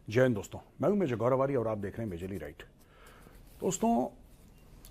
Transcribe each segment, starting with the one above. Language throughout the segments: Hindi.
जय हिंद दोस्तों, मैं हूं मेजर गौरवारी और आप देख रहे हैं मेजरली राइट। दोस्तों,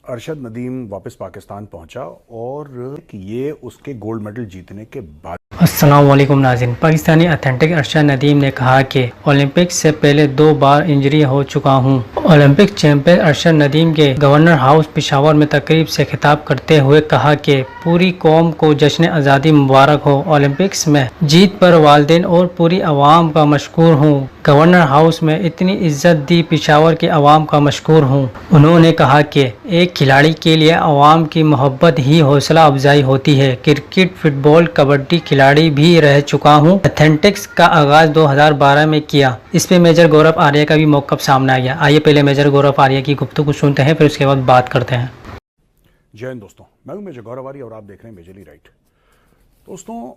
अरशद नदीम वापस पाकिस्तान पहुंचा और ये उसके गोल्ड मेडल जीतने के बाद। अस्सलाम वालेकुम नाज़रीन। पाकिस्तानी ऑथेंटिक अरशद नदीम ने कहा कि ओलंपिक से पहले 2 बार इंजरी हो चुका हूं। ओलंपिक चैंपियन अरशद नदीम के गवर्नर हाउस पेशावर में तकरीब से खिताब करते हुए कहा कि पूरी कौम को जश्न आज़ादी मुबारक हो। ओलंपिक्स में जीत पर वालिदैन और पूरी आवाम का मशकूर हूँ। गवर्नर हाउस में इतनी इज्जत दी पेशावर के अवाम का मशकूर हूँ। उन्होंने कहा कि एक खिलाड़ी के लिए अवाम की मोहब्बत ही हौसला अफजाई होती है। क्रिकेट, फुटबॉल, कबड्डी खिलाड़ी भी रह चुका हूँ। एथलेटिक्स का आगाज 2012 में किया। इस पे मेजर गौरव आर्य का भी मौक़िफ़ सामने आ गया। आइए पहले मेजर गौरव आर्य की गुफ्तगू सुनते हैं, फिर उसके बाद बात करते हैं। जय हिंद दोस्तों, मैं हूं मेजर गौरवारी और आप देख रहे हैं मेजरली राइट। दोस्तों,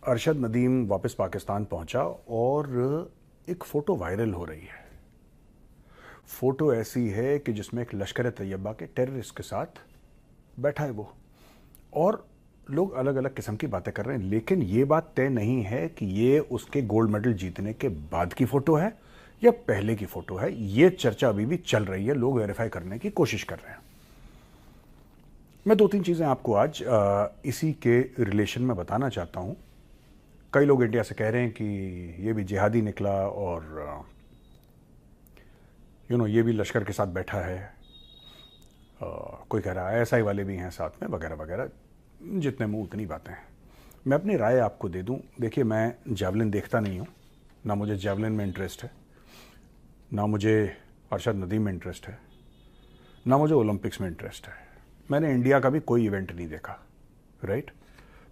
अरशद नदीम वापस पाकिस्तान पहुंचा और एक फोटो वायरल हो रही है। फोटो ऐसी है कि जिसमें एक लश्कर तैयबा के टेररिस्ट के साथ बैठा है वो, और लोग अलग अलग किस्म की बातें कर रहे हैं, लेकिन ये बात तय नहीं है कि ये उसके गोल्ड मेडल जीतने के बाद की फोटो है या पहले की फोटो है। ये चर्चा अभी भी चल रही है, लोग वेरीफाई करने की कोशिश कर रहे हैं। मैं 2-3 चीजें आपको आज इसी के रिलेशन में बताना चाहता हूं। कई लोग इंडिया से कह रहे हैं कि ये भी जिहादी निकला और ये भी लश्कर के साथ बैठा है। कोई कह रहा है आईएसआई वाले भी हैं साथ में, वगैरह वगैरह। जितने मुंह उतनी बातें हैं। मैं अपनी राय आपको दे दूं। देखिए, मैं जैवलिन देखता नहीं हूं, ना मुझे जैवलिन में इंटरेस्ट है, ना मुझे अरशद नदीम में इंटरेस्ट है, ना मुझे ओलंपिक्स में इंटरेस्ट है। मैंने इंडिया का भी कोई इवेंट नहीं देखा, राइट।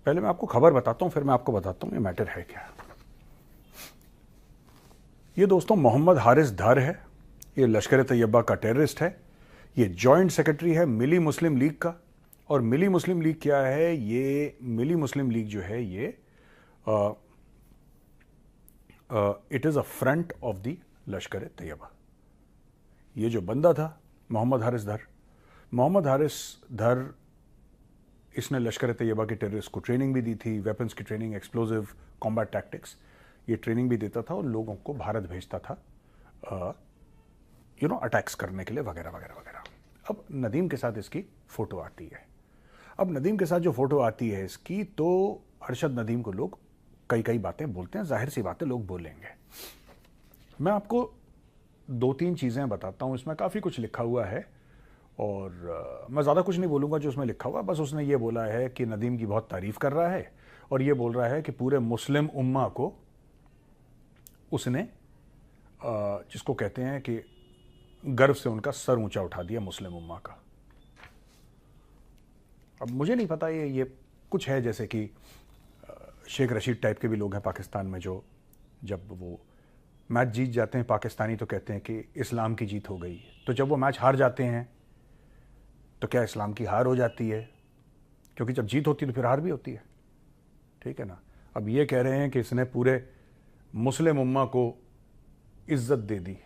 पहले मैं आपको खबर बताता हूं, फिर मैं आपको बताता हूं ये मैटर है क्या। ये दोस्तों मोहम्मद हारिस धर है। ये लश्कर तैयबा का टेररिस्ट है। ये जॉइंट सेक्रेटरी है मिली मुस्लिम लीग का। और मिली मुस्लिम लीग क्या है? ये मिली मुस्लिम लीग जो है ये it is a front of the लश्कर तैयबा। ये जो बंदा था मोहम्मद हारिस धर, इसने लश्कर तैयबा के टेररिस्ट को ट्रेनिंग भी दी थी, वेपन्स की ट्रेनिंग, एक्सप्लोजिव कॉम्बैट टैक्टिक्स, ये ट्रेनिंग भी देता था और लोगों को भारत भेजता था अटैक्स करने के लिए, वगैरह वगैरह वगैरह। अब नदीम के साथ इसकी फोटो आती है। अब नदीम के साथ जो फोटो आती है इसकी, तो अरशद नदीम को लोग कई कई बातें बोलते हैं, जाहिर सी बातें लोग बोलेंगे। मैं आपको 2-3 चीजें बताता हूं। इसमें काफी कुछ लिखा हुआ है और मैं ज़्यादा कुछ नहीं बोलूँगा जो उसमें लिखा हुआ। बस उसने ये बोला है कि नदीम की बहुत तारीफ़ कर रहा है और ये बोल रहा है कि पूरे मुस्लिम उम्मा को उसने जिसको कहते हैं कि गर्व से उनका सर ऊंचा उठा दिया, मुस्लिम उम्मा का। अब मुझे नहीं पता, ये कुछ है जैसे कि शेख रशीद टाइप के भी लोग हैं पाकिस्तान में, जो जब वो मैच जीत जाते हैं पाकिस्तानी तो कहते हैं कि इस्लाम की जीत हो गई। तो जब वो मैच हार जाते हैं तो क्या इस्लाम की हार हो जाती है? क्योंकि जब जीत होती है तो फिर हार भी होती है, ठीक है ना। अब ये कह रहे हैं कि इसने पूरे मुस्लिम उम्मा को इज्जत दे दी।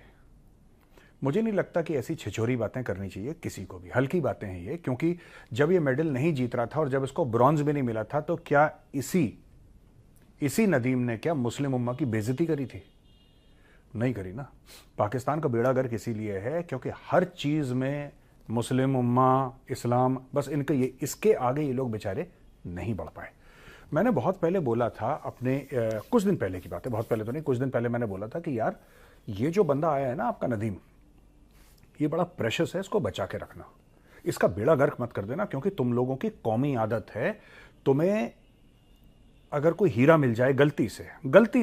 मुझे नहीं लगता कि ऐसी छिछोरी बातें करनी चाहिए किसी को भी। हल्की बातें हैं ये, क्योंकि जब ये मेडल नहीं जीत रहा था और जब इसको ब्रॉन्ज भी नहीं मिला था, तो क्या इसी नदीम ने क्या मुस्लिम उम्मा की बेइज्जती करी थी? नहीं करी ना। पाकिस्तान का बेड़ा गर्क इसीलिए है क्योंकि हर चीज में मुस्लिम उम्मा, इस्लाम, बस इसके आगे ये लोग बेचारे नहीं बढ़ पाए। मैंने बहुत पहले बोला था अपने कुछ दिन पहले की बात है, बहुत पहले तो नहीं, कुछ दिन पहले मैंने बोला था कि यार ये जो बंदा आया है ना आपका नदीम, ये बड़ा प्रेशियस है, इसको बचा के रखना, इसका बेड़ा गर्क मत कर देना। क्योंकि तुम लोगों की कौमी आदत है, तुम्हें अगर कोई हीरा मिल जाए गलती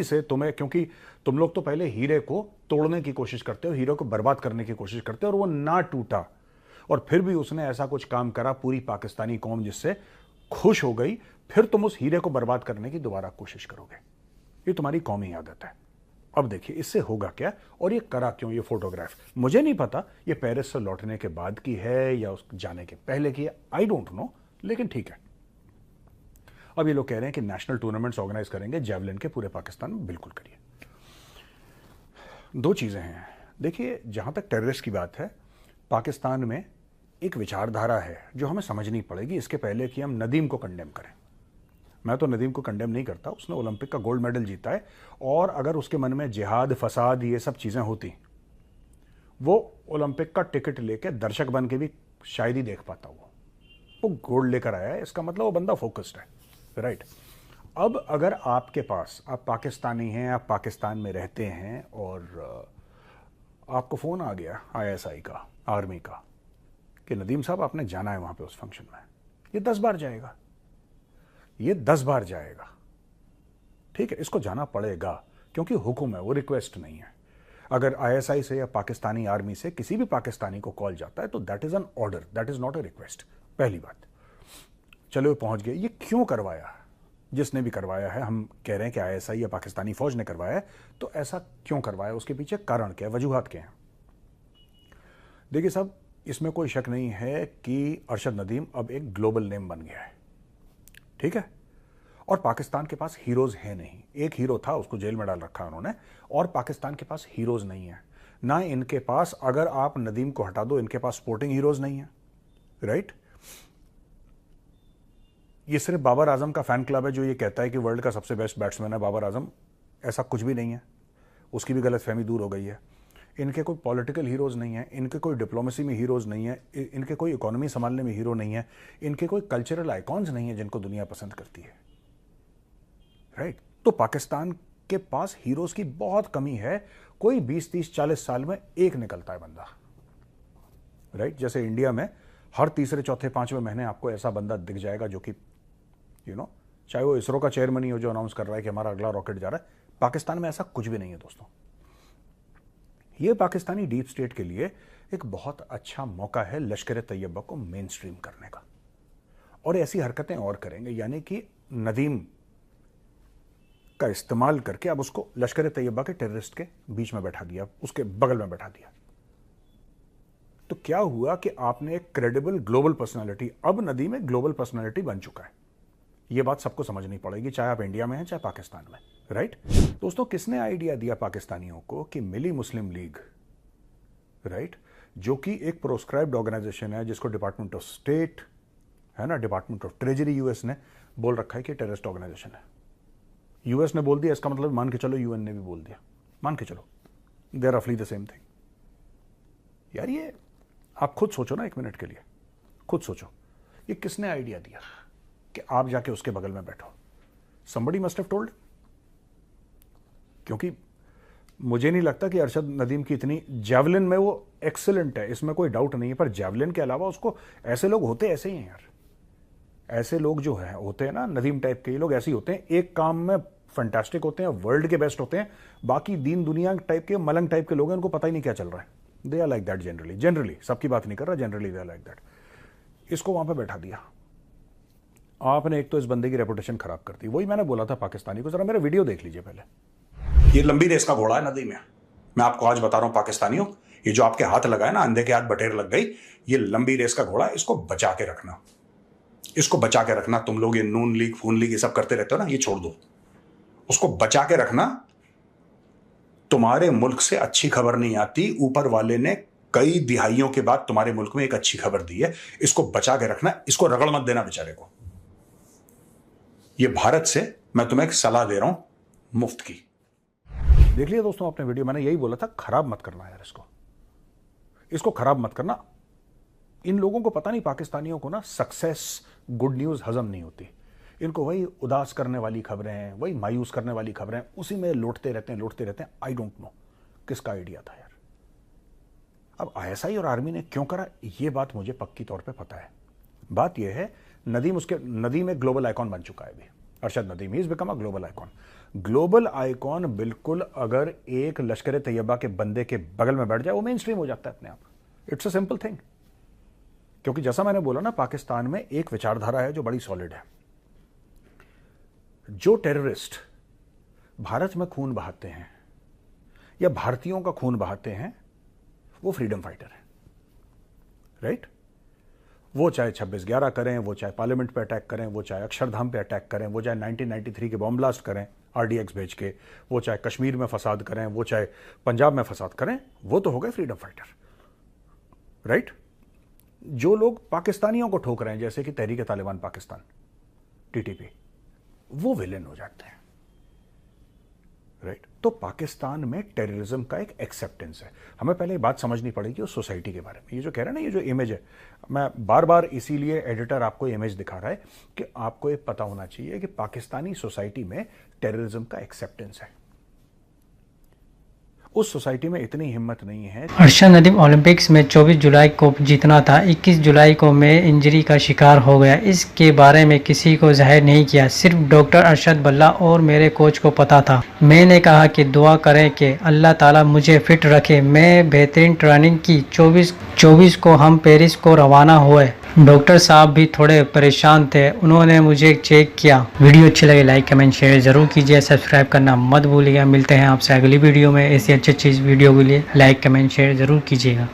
से तुम्हें, क्योंकि तुम लोग तो पहले हीरे को तोड़ने की कोशिश करते हो, हीरे को बर्बाद करने की कोशिश करते हो, और वो ना टूटा और फिर भी उसने ऐसा कुछ काम करा, पूरी पाकिस्तानी कौम जिससे खुश हो गई, फिर तुम उस हीरे को बर्बाद करने की दोबारा कोशिश करोगे। ये तुम्हारी कौमी आदत है। अब देखिए इससे होगा क्या और ये करा क्यों। ये फोटोग्राफ मुझे नहीं पता ये पेरिस से लौटने के बाद की है या उस जाने के पहले की है, आई डोंट नो, लेकिन ठीक है। अब ये लोग कह रहे हैं कि नेशनल टूर्नामेंट्स ऑर्गेनाइज करेंगे जैवलिन के पूरे पाकिस्तान में। बिल्कुल करिए। 2 चीजें हैं। देखिए, जहां तक टेररिस्ट की बात है, पाकिस्तान में एक विचारधारा है जो हमें समझनी पड़ेगी इसके पहले कि हम नदीम को कंडेम करें। मैं तो नदीम को कंडेम नहीं करता, उसने ओलंपिक का गोल्ड मेडल जीता है, और अगर उसके मन में जिहाद, फसाद, ये सब चीज़ें होती, वो ओलंपिक का टिकट लेके दर्शक बन के भी शायद ही देख पाता। वो गोल्ड लेकर आया है, इसका मतलब वो बंदा फोकस्ड है, राइट। अब अगर आपके पास, आप पाकिस्तानी हैं, आप पाकिस्तान में रहते हैं, और आपको फ़ोन आ गया ISI का, आर्मी का, कि नदीम साहब आपने जाना है वहाँ पे उस फंक्शन में, ये 10 बार जाएगा, ये 10 बार जाएगा, ठीक है, इसको जाना पड़ेगा क्योंकि हुक्म है, वो रिक्वेस्ट नहीं है। अगर ISI से या पाकिस्तानी आर्मी से किसी भी पाकिस्तानी को कॉल जाता है तो that is an order, that is not a request. पहली बात, चलो पहुँच गए। ये क्यों करवाया, जिसने भी करवाया है, हम कह रहे हैं कि ISI या पाकिस्तानी फौज ने करवाया है, तो ऐसा क्यों करवाया, उसके पीछे कारण क्या है, वजूहात क्या हैं। देखिए साहब, इसमें कोई शक नहीं है कि अरशद नदीम अब एक ग्लोबल नेम बन गया है, ठीक है, और पाकिस्तान के पास हीरोज है नहीं। एक हीरो था, उसको जेल में डाल रखा उन्होंने, और पाकिस्तान के पास हीरोज नहीं है ना इनके पास। अगर आप नदीम को हटा दो, इनके पास स्पोर्टिंग हीरोज नहीं है, राइट। ये सिर्फ बाबर आजम का फैन क्लब है जो ये कहता है कि वर्ल्ड का सबसे बेस्ट बैट्समैन है बाबर आजम, ऐसा कुछ भी नहीं है, उसकी भी गलतफहमी दूर हो गई है। इनके कोई पॉलिटिकल हीरोज नहीं है, इनके कोई डिप्लोमेसी में हीरोज नहीं है, इनके कोई इकोनॉमी संभालने में हीरो नहीं है, इनके कोई कल्चरल आइकॉन्स नहीं है जिनको दुनिया पसंद करती है, राइट। तो पाकिस्तान के पास हीरोज की बहुत कमी है। कोई 20, 30, 40 साल में एक निकलता है बंदा, राइट। जैसे इंडिया में हर तीसरे, चौथे, पांचवें महीने आपको ऐसा बंदा दिख जाएगा जो कि चाहे वो इसरो का चेयरमैन ही हो जो अनाउंस कर रहा है कि हमारा अगला रॉकेट जा रहा है। पाकिस्तान में ऐसा कुछ भी नहीं है दोस्तों। ये पाकिस्तानी डीप स्टेट के लिए एक बहुत अच्छा मौका है लश्कर तैयबा को मेन स्ट्रीम करने का, और ऐसी हरकतें और करेंगे, यानी कि नदीम का इस्तेमाल करके अब उसको लश्कर तैयबा के टेररिस्ट के बीच में बैठा दिया, उसके बगल में बैठा दिया। तो क्या हुआ कि आपने एक क्रेडिबल ग्लोबल पर्सनालिटी, अब नदीम एक ग्लोबल पर्सनालिटी बन चुका है। यह बात सबको समझनी पड़ेगी, चाहे आप इंडिया में हैं चाहे पाकिस्तान में, राइट। दोस्तों, किसने आइडिया दिया पाकिस्तानियों को कि मिली मुस्लिम लीग, राइट, जो कि एक प्रोस्क्राइब्ड ऑर्गेनाइजेशन है, जिसको डिपार्टमेंट ऑफ स्टेट है ना, डिपार्टमेंट ऑफ ट्रेजरी यूएस ने बोल रखा है कि टेररिस्ट ऑर्गेनाइजेशन है। यूएस ने बोल दिया, इसका मतलब मान के चलो यूएन ने भी बोल दिया, मान के चलो, दे आर रफली द सेम थिंग। यार ये आप खुद सोचो ना, एक मिनट के लिए खुद सोचो, ये किसने आइडिया दिया कि आप जाके उसके बगल में बैठो? somebody must have told, क्योंकि मुझे नहीं लगता कि अरशद नदीम की इतनी, जैवलिन में वो एक्सीलेंट है, इसमें कोई डाउट नहीं है, पर जैवलिन के अलावा उसको, ऐसे लोग होते ऐसे ही हैं यार, ऐसे लोग जो है होते हैं ना नदीम टाइप के, ये लोग ऐसे ही होते हैं, एक काम में फंटास्टिक होते हैं, वर्ल्ड के बेस्ट होते हैं, बाकी दीन दुनिया टाइप के, मलंग टाइप के लोग हैं, उनको पता ही नहीं क्या चल रहा है। They are like that generally, सबकी बात नहीं कर रहा, generally they are like that. इसको वहां पर बैठा दिया आपने, एक तो इस बंदे की रेपुटेशन खराब कर दी। वही मैंने बोला था पाकिस्तानी को, जरा मेरा वीडियो देख लीजिए पहले। ये लंबी रेस का घोड़ा है नदी में, मैं आपको आज बता रहा हूं पाकिस्तानियों, ये जो आपके हाथ लगा है ना, अंधे के हाथ बटेर लग गई, ये लंबी रेस का घोड़ा है, इसको बचा के रखना, इसको बचा के रखना। तुम लोग ये नून लीग, खून लीग, ये सब करते रहते हो ना, ये छोड़ दो, उसको बचा के रखना। तुम्हारे मुल्क से अच्छी खबर नहीं आती, ऊपर वाले ने कई दिहाइयों के बाद तुम्हारे मुल्क में एक अच्छी खबर दी है, इसको बचा के रखना, इसको रगड़ मत देना बेचारे को। ये भारत से मैं तुम्हें एक सलाह दे रहा हूं मुफ्त की। देख लिया दोस्तों आपने वीडियो, मैंने यही बोला था, खराब मत करना यार, इसको खराब मत करना। इन लोगों को पता नहीं, पाकिस्तानियों को ना सक्सेस, गुड न्यूज हजम नहीं होती, इनको वही उदास करने वाली खबरें, वही मायूस करने वाली खबरें, उसी में लौटते रहते हैं। आई डोंट नो किसका आइडिया था यार। अब ISI और आर्मी ने क्यों करा, ये बात मुझे पक्की तौर पे पता है। बात यह है, नदीम एक ग्लोबल आइकॉन बन चुका है अभी, Arshad Nadeem, he is become a global icon. Global icon बिल्कुल अगर एक लश्कर तैयबा के बंदे के बगल में बैठ जाए, वो मेन स्ट्रीम हो जाता है अपने आप। It's a simple thing. क्योंकि जैसा मैंने बोला ना, पाकिस्तान में एक विचारधारा है जो बड़ी सॉलिड है। जो टेररिस्ट भारत में खून बहाते हैं या भारतीयों का खून बहाते हैं, वो फ्रीडम फाइटर है, राइट। वो चाहे 26/11 करें, वो चाहे पार्लियामेंट पे अटैक करें, वो चाहे अक्षरधाम पे अटैक करें, वो चाहे 1993 के बॉम्ब ब्लास्ट करें RDX भेज के, वो चाहे कश्मीर में फसाद करें, वो चाहे पंजाब में फसाद करें, वो तो हो गए फ्रीडम फाइटर, राइट। जो लोग पाकिस्तानियों को ठोक रहे हैं, जैसे कि तहरीक तालिबान पाकिस्तान, TTP, वो विलेन हो जाते हैं, राइट। तो पाकिस्तान में टेररिज्म का एक एक्सेप्टेंस है। हमें पहले ये बात समझनी पड़ेगी उस सोसाइटी के बारे में। ये जो कह रहे हैं ना, ये जो इमेज है, मैं बार बार इसीलिए एडिटर आपको इमेज दिखा रहा है कि आपको ये पता होना चाहिए कि पाकिस्तानी सोसाइटी में टेररिज्म का एक्सेप्टेंस है। उस सोसाइटी में इतनी हिम्मत नहीं है। अरशद नदीम ओलंपिक्स में 24 जुलाई को जीतना था, 21 जुलाई को मैं इंजरी का शिकार हो गया। इसके बारे में किसी को जाहिर नहीं किया, सिर्फ डॉक्टर अरशद बल्ला और मेरे कोच को पता था। मैंने कहा कि दुआ करें कि अल्लाह ताला मुझे फिट रखे। मैं बेहतरीन ट्रेनिंग की। 24 को हम पेरिस को रवाना हुए। डॉक्टर साहब भी थोड़े परेशान थे, उन्होंने मुझे चेक किया। वीडियो अच्छी लगे लाइक कमेंट शेयर जरूर कीजिए, सब्सक्राइब करना मत भूलिएगा। मिलते हैं आपसे अगली वीडियो में ऐसी अच्छी वीडियो के लिए। लाइक कमेंट शेयर जरूर कीजिएगा।